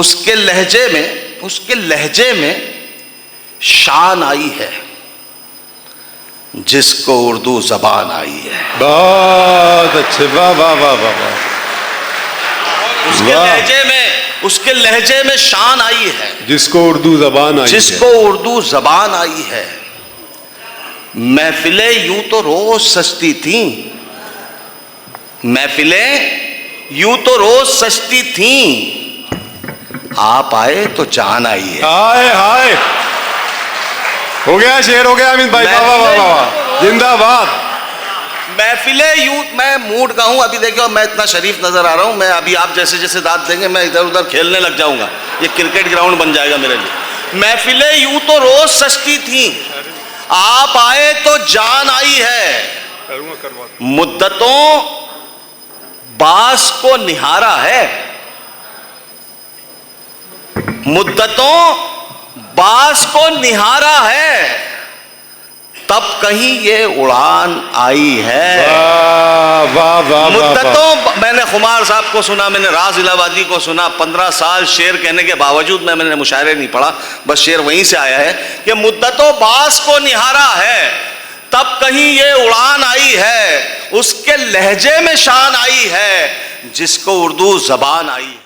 उसके लहजे में शान आई है जिसको उर्दू जबान आई है। बहुत अच्छे, वाह वाह वाह वाह वाह। उसके लहजे में शान आई है जिसको उर्दू जबान आई है। जिसको उर्दू जबान आई है। महफिलें यूं तो रोज सजती थी, महफिलें यूं तो रोज सजती थी, आप आए तो जान आई है। हाय हाय, हो गया, शेर हो गया अमित भाई, वाह वाह वाह वाह, जिंदाबाद। महफिलें यूं, मैं मूड का हूं अभी, देखियो मैं इतना शरीफ नजर आ रहा हूं, मैं अभी आप जैसे जैसे दाद देंगे मैं इधर उधर खेलने लग जाऊंगा, ये क्रिकेट ग्राउंड बन जाएगा मेरे लिए। महफिलें यूं तो रोज सजती थी, आप आए तो जान आई है। मुद्दतों बास को निहारा है, मुद्दतों बास को निहारा है, तब कहीं ये उड़ान आई है। वाह वाह वाह। मुद्दतों, मैंने खुमार साहब को सुना, मैंने राज इलाहाबादी को सुना, 15 साल शेर कहने के बावजूद मैंने मुशायरे नहीं पढ़ा, बस शेर वहीं से आया है कि मुद्दतों बास को निहारा है, तब कहीं ये उड़ान आई है, उसके लहजे में शान आई है, जिसको उर्दू जबान आई है।